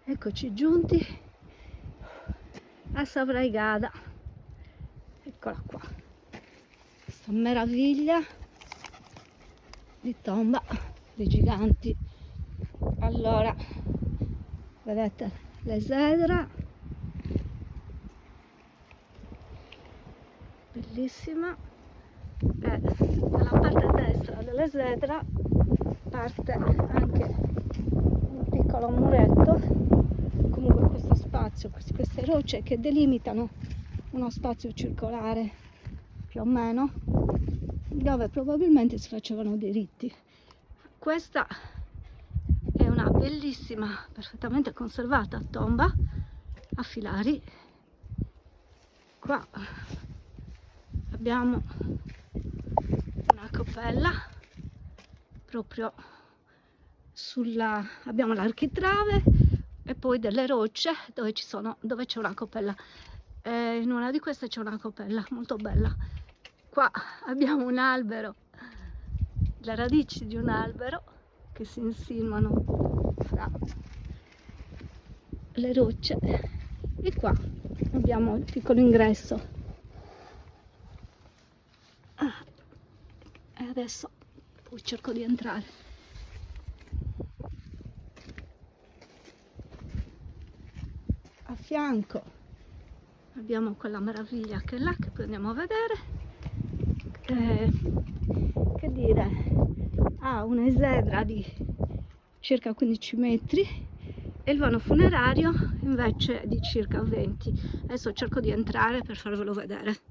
Eccoci giunti a Savraigada, eccola qua, questa meraviglia di tomba dei giganti. Allora, vedete l'Esedra, bellissima, e dalla parte destra dell'Esedra parte anche un piccolo muretto. Comunque questo spazio, queste rocce che delimitano uno spazio circolare più o meno, dove probabilmente si facevano dei riti. Questa è una bellissima, perfettamente conservata tomba a Filari. Qua abbiamo una cappella proprio abbiamo l'architrave e poi delle rocce dove c'è una cappella. In una di queste c'è una cappella molto bella. Qua abbiamo un albero, le radici di un albero che si insinuano fra le rocce, e qua abbiamo il piccolo ingresso. E adesso poi cerco di entrare. A fianco abbiamo quella meraviglia che è là, che poi andiamo a vedere. Che dire, ha un'esedra di circa 15 metri e il vano funerario invece di circa 20. Adesso cerco di entrare per farvelo vedere.